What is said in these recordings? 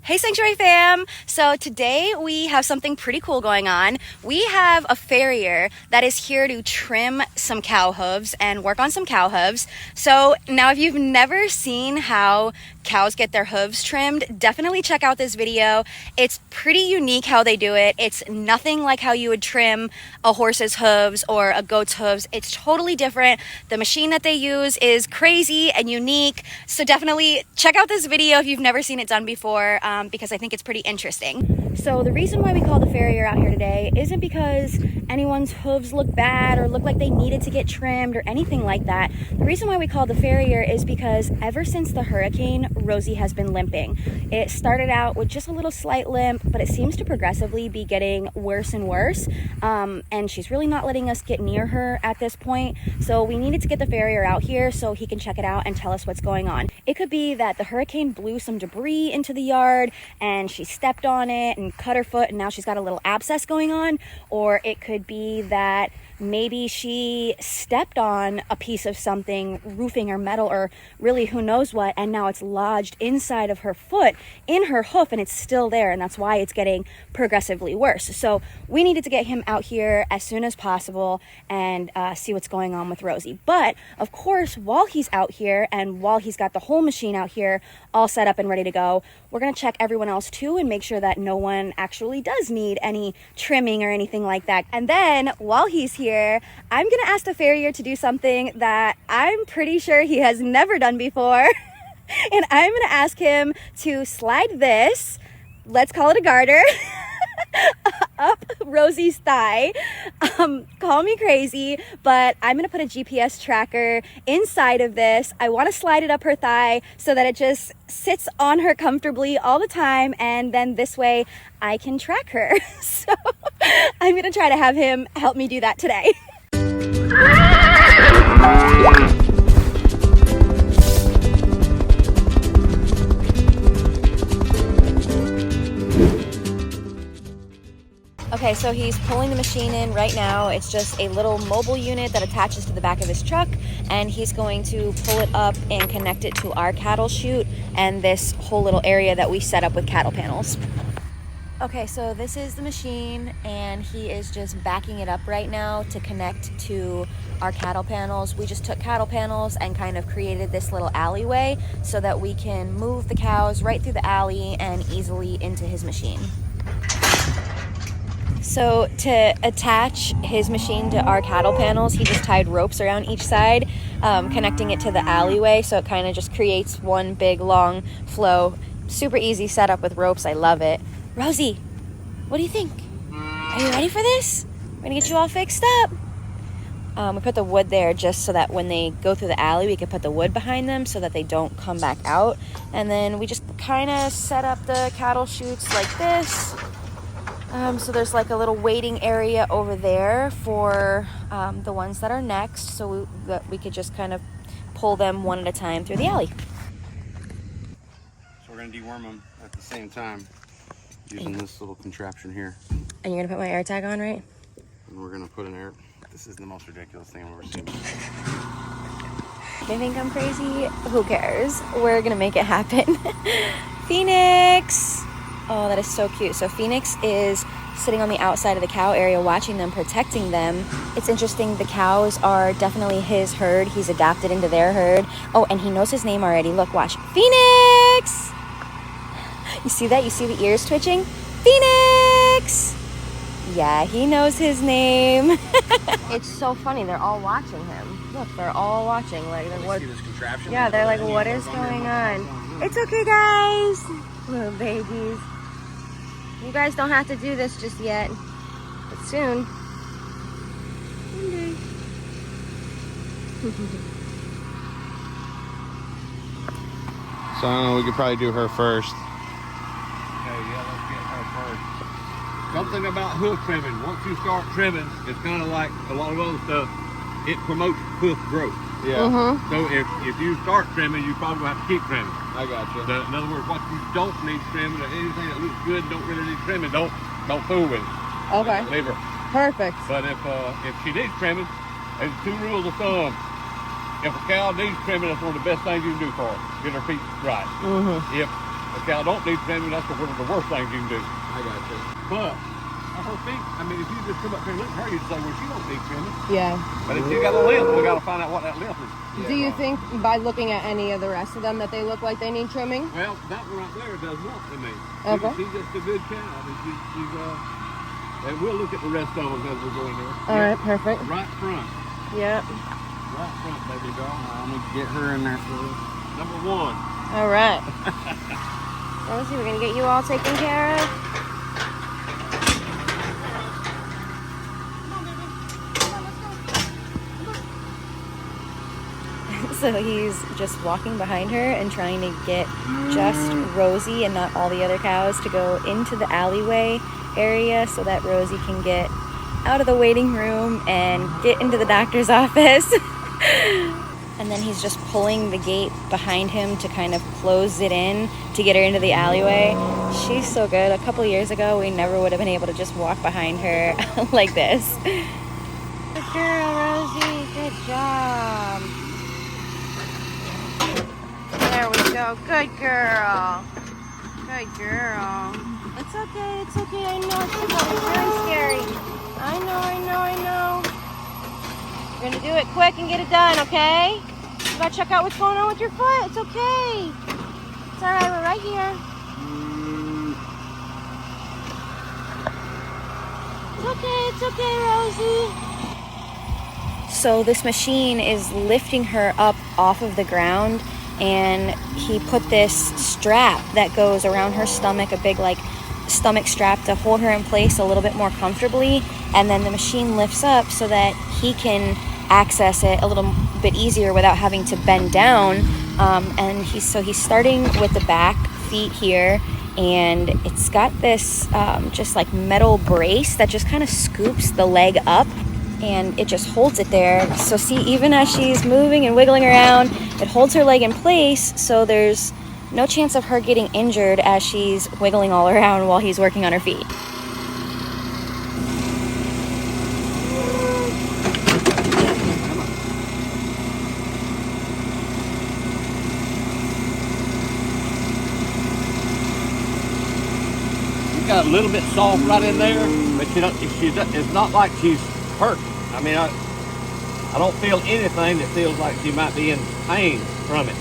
Hey Sanctuary fam! So today we have something pretty cool going on. We have a farrier that is here to trim some cow hooves and work on some cow hooves. So now if you've never seen how cows get their hooves trimmed, definitely check out this video. It's pretty unique how they do it. It's nothing like how you would trim a horse's hooves or a goat's hooves. It's totally different. The machine that they use is crazy and unique. So definitely check out this video if you've never seen it done before. Because I think it's pretty interesting. So the reason why we called the farrier out here today isn't because anyone's hooves look bad or look like they needed to get trimmed or anything like that. The reason why we called the farrier is because ever since the hurricane, Rosie has been limping. It started out with just a little slight limp, but it seems to progressively be getting worse and worse. And she's really not letting us get near her at this point. So we needed to get the farrier out here so he can check it out and tell us what's going on. It could be that the hurricane blew some debris into the yard and she stepped on it and cut her foot and now she's got a little abscess going on. Or it could be that maybe she stepped on a piece of something, roofing or metal or really who knows what, and now it's lodged inside of her foot, in her hoof, and it's still there, and that's why it's getting progressively worse. So we needed to get him out here as soon as possible and see what's going on with Rosie. But of course, while he's out here and while he's got the whole machine out here all set up and ready to go, we're going to check everyone else too and make sure that no one actually does need any trimming or anything like that. And then while he's here, I'm going to ask the farrier to do something that I'm pretty sure he has never done before. And I'm going to ask him to slide this, let's call it a garter, up Rosie's thigh. Call me crazy, but I'm going to put a GPS tracker inside of this. I want to slide it up her thigh so that it just sits on her comfortably all the time, and then this way I can track her. So I'm going to try to have him help me do that today. Okay, so he's pulling the machine in right now. It's just a little mobile unit that attaches to the back of his truck, and he's going to pull it up and connect it to our cattle chute and this whole little area that we set up with cattle panels. Okay, so this is the machine, and he is just backing it up right now to connect to our cattle panels. We just took cattle panels and kind of created this little alleyway so that we can move the cows right through the alley and easily into his machine. So to attach his machine to our cattle panels, he just tied ropes around each side, connecting it to the alleyway, so it kind of just creates one big long flow. Super easy setup with ropes. I love it. Rosie, what do you think? Are you ready for this? We're gonna get you all fixed up. We put the wood there just so that when they go through the alley, we can put the wood behind them so that they don't come back out. And then we just kind of set up the cattle chutes like this. So there's like a little waiting area over there for the ones that are next, so we could just kind of pull them one at a time through the alley. So we're going to deworm them at the same time using this little contraption here. And you're going to put my air tag on, right? And we're going to put an air... This is the most ridiculous thing I've ever seen. They think I'm crazy. Who cares? We're going to make it happen. Phoenix! Oh, that is so cute. So Phoenix is sitting on the outside of the cow area watching them, protecting them. It's interesting, the cows are definitely his herd. He's adapted into their herd. Oh, and he knows his name already. Look, watch. Phoenix! You see that? You see the ears twitching? Phoenix! Yeah, he knows his name. It's so funny. They're all watching him. Look, they're all watching. Like, what? See this contraption? Yeah, they're like, what is going on? It's okay, guys. Little babies. You guys don't have to do this just yet, but soon. One day. So I don't know, we could probably do her first. Okay, yeah, let's get her first. Something about hoof trimming. Once you start trimming, it's kind of like a lot of other stuff. It promotes hoof growth. Yeah. So if you start trimming, you probably have to keep trimming. I got you. In other words, what you don't need trimming, or anything that looks good, don't really need trimming, don't fool with it. Okay. Leave her. Perfect. But if she needs trimming, there's 2 rules of thumb. If a cow needs trimming, that's one of the best things you can do for her. Get her feet right. If A cow don't need trimming. That's one of the worst things you can do. I got you. But her feet, I mean, if you just come up here and look at her, you'd say, well, she don't need trimming. Yeah. But if she got a limp, we got to find out what that limp is. Do you think by looking at any of the rest of them that they look like they need trimming? Well, that one right there does not to me. Okay. She's just a good cow. I mean, she's and we'll look at the rest of them as we go in there. All right, perfect. Right front. Yep. Right front, baby girl. I'm gonna get her in there first. Number one. All right. Rosie, we're gonna get you all taken care of. So he's just walking behind her and trying to get just Rosie and not all the other cows to go into the alleyway area so that Rosie can get out of the waiting room and get into the doctor's office. And then he's just pulling the gate behind him to kind of close it in to get her into the alleyway. She's so good. A couple years ago, we never would have been able to just walk behind her like this. Good girl, Rosie. Good job. There we go. Good girl. Good girl. It's okay. It's okay. I know it's probably very scary. I know. We're gonna do it quick and get it done, okay? You gotta check out what's going on with your foot. It's okay. It's all right. We're right here. It's okay, Rosie. So this machine is lifting her up off of the ground, and he put this strap that goes around her stomach, a big like stomach strap to hold her in place a little bit more comfortably, and then the machine lifts up so that he can access it a little bit easier without having to bend down. And he's starting with the back feet here, and it's got this just like metal brace that just kind of scoops the leg up, and it just holds it there. So see, even as she's moving and wiggling around, it holds her leg in place, so there's no chance of her getting injured as she's wiggling all around while he's working on her feet. She's got a little bit soft right in there, but it's not like she's hurt. I mean, I don't feel anything that feels like she might be in pain from it.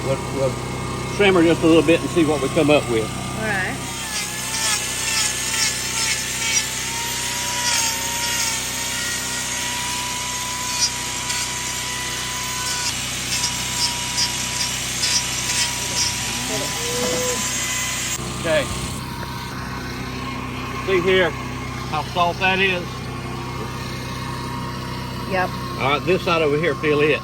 We'll trim her just a little bit and see what we come up with. All right. Okay. See here how soft that is? Yep. All right, this side over here, feel it.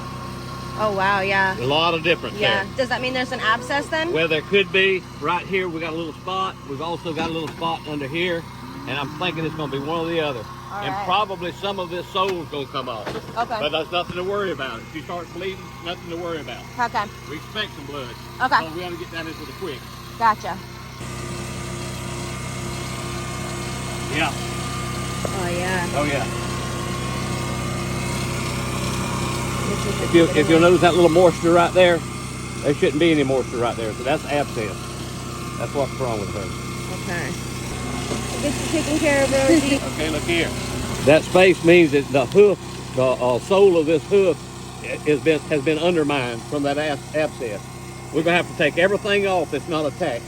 Oh, wow, yeah. A lot of difference Yeah. there. Does that mean there's an abscess then? Well, there could be. Right here, we got a little spot. We've also got a little spot under here, and I'm thinking it's going to be one or the other. And right. probably some of this sole's going to come off. Okay. But there's nothing to worry about. If she starts bleeding, nothing to worry about. Okay. We expect some blood. Okay. So we got to get that into the quick. Gotcha. Yeah. Oh, yeah. Oh, yeah. If you'll notice that little moisture right there, there shouldn't be any moisture right there. So that's abscess. That's what's wrong with her. Okay. Get you taken care of, Rosie. Okay, look here. That space means that the hoof, the sole of this hoof has been undermined from that abscess. We're going to have to take everything off that's not attached.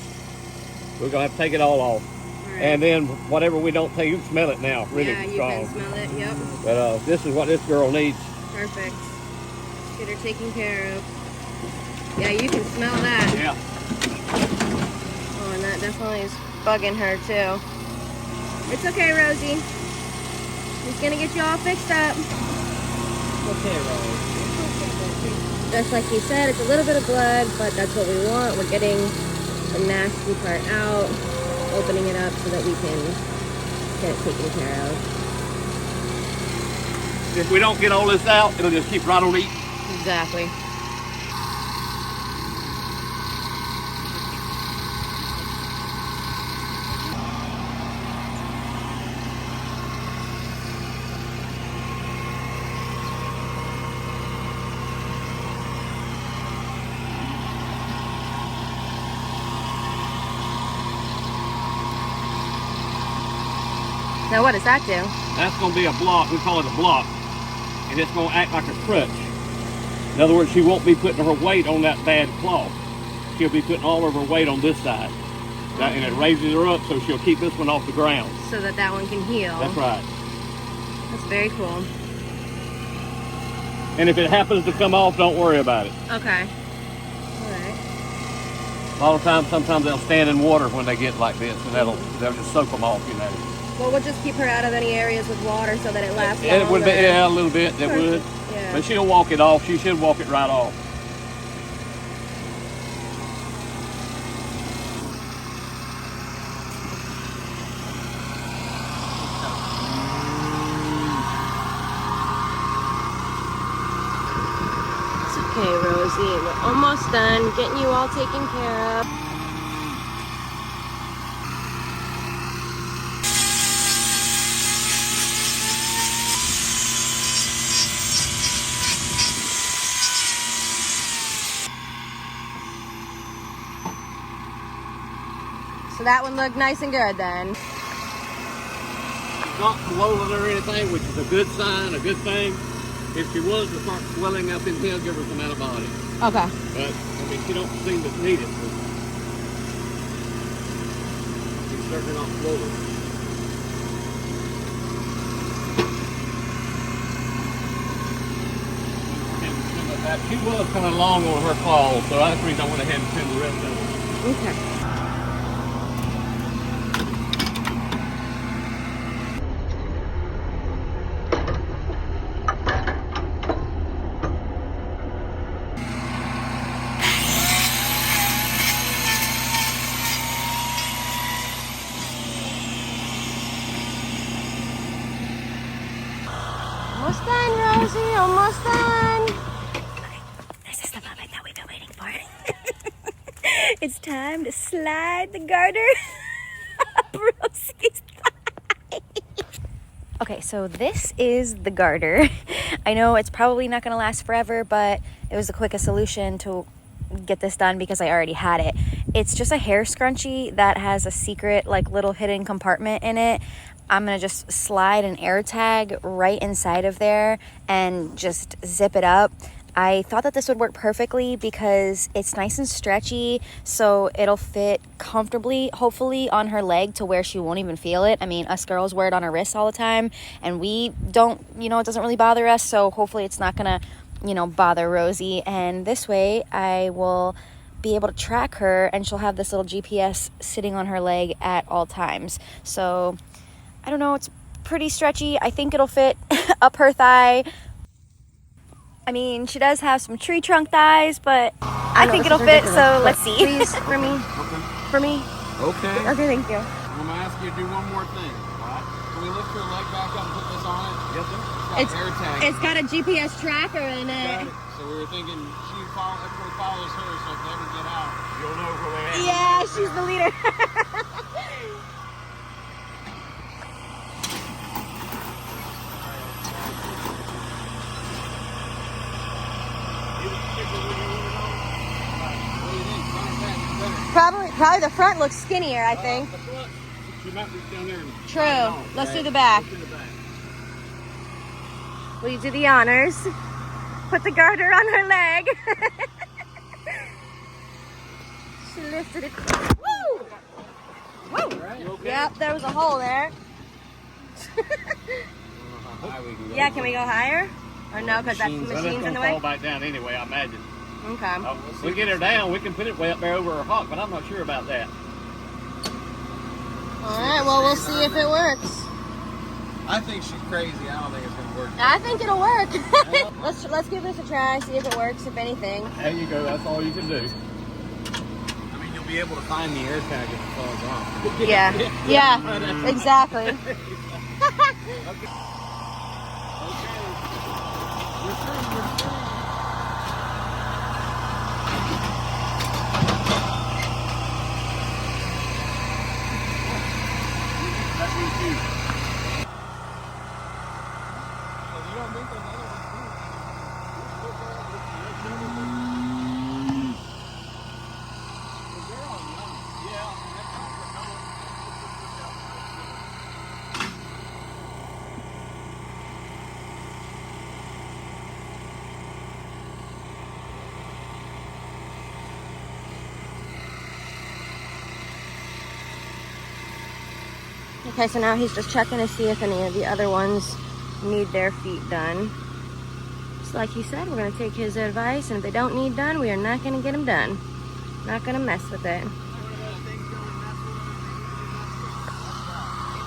We're going to have to take it all off. Right. And then whatever we don't take, you can smell it now, really strong. Yeah, you can smell it, yep. But this is what this girl needs. Perfect. Get her taken care of. Yeah, you can smell that. Yeah. Oh, and that definitely is bugging her too. It's okay, Rosie. He's gonna get you all fixed up. Okay, Rosie. Just like you said, it's a little bit of blood, but that's what we want. We're getting the nasty part out, opening it up so that we can get it taken care of. If we don't get all this out, it'll just keep right on eating. Exactly. Now what does that do? That's going to be a block. We call it a block. And it's going to act like a crutch. In other words, she won't be putting her weight on that bad cloth. She'll be putting all of her weight on this side. And it raises her up so she'll keep this one off the ground. So that that one can heal. That's right. That's very cool. And if it happens to come off, don't worry about it. Okay. All right. A lot of times, sometimes they'll stand in water when they get like this, and they'll just soak them off, you know. Well, we'll just keep her out of any areas with water so that it lasts It longer. would be, yeah, a little bit, it would. Yeah. But she'll walk it off. She should walk it right off. Okay, Rosie, we're almost done getting you all taken care of. So that one looked nice and good then. She's not swollen or anything, which is a good sign, a good thing. If she was to start swelling up in here, give her some antibiotics. Okay. But, I mean, she don't seem to need it. But she's certainly not swollen. She was kind of long on her claws, so that's the reason I went ahead and trimmed the rest of it. Okay. Almost done, Rosie. Almost done. This is the moment that we've been waiting for. It's time to slide the garter up Rosie's thigh. Okay, so this is the garter. I know it's probably not going to last forever, but it was the quickest solution to get this done because I already had it. It's just a hair scrunchie that has a secret, like, little hidden compartment in it. I'm gonna just slide an air tag right inside of there and just zip it up. I thought that this would work perfectly because it's nice and stretchy, so it'll fit comfortably, hopefully, on her leg to where she won't even feel it. I mean, us girls wear it on our wrists all the time, and we don't, it doesn't really bother us, so hopefully it's not gonna, bother Rosie. And this way, I will be able to track her, and she'll have this little GPS sitting on her leg at all times. So I don't know, it's pretty stretchy. I think it'll fit up her thigh. I mean, she does have some tree trunk thighs, but I think it'll fit, so let's see. Please, for me. Okay. For me. Okay. Okay, thank you. I'm going to ask you to do one more thing. All right. Can we lift your leg back up and put this on it? Yes, sir. It's got an air tag. It's got a GPS tracker in it. So we were thinking everybody follows her, so if they ever get out, you'll know where they are. Yeah, she's the leader. Probably the front looks skinnier, I think. The front, she might be down there. True. Let's do the back. Will you do the honors? Put the garter on her leg. She lifted it. Woo! Woo! Okay? Yep, there was a hole there. Yeah, can we go higher? Or no, because that machine's in the way? Fall back down anyway, I imagine. Okay. If we get her down, we can put it way up there over her hock, but I'm not sure about that. All right, well, we'll see if it works. I think she's crazy. I don't think it's gonna work. I think it'll work. Let's give this a try, see if it works, if anything. There you go, that's all you can do. I mean, you'll be able to find the air tag if it falls off. Yeah, exactly. Okay. We're through. Okay, so now he's just checking to see if any of the other ones need their feet done. Just like he said, we're gonna take his advice, and if they don't need done, we are not gonna get them done. Not gonna mess with it.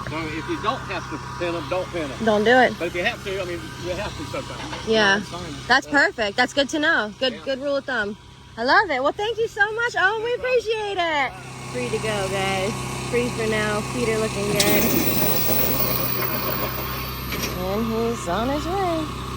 So if you don't have to pin them, don't pin them. Don't do it. But if you have to, I mean, you have to sometimes. Yeah, That's fine. that's perfect. That's good to know. Good rule of thumb. I love it. Well, thank you so much. Oh, we appreciate it. Free to go, guys. Free for now. Feet are looking good. And he's on his way.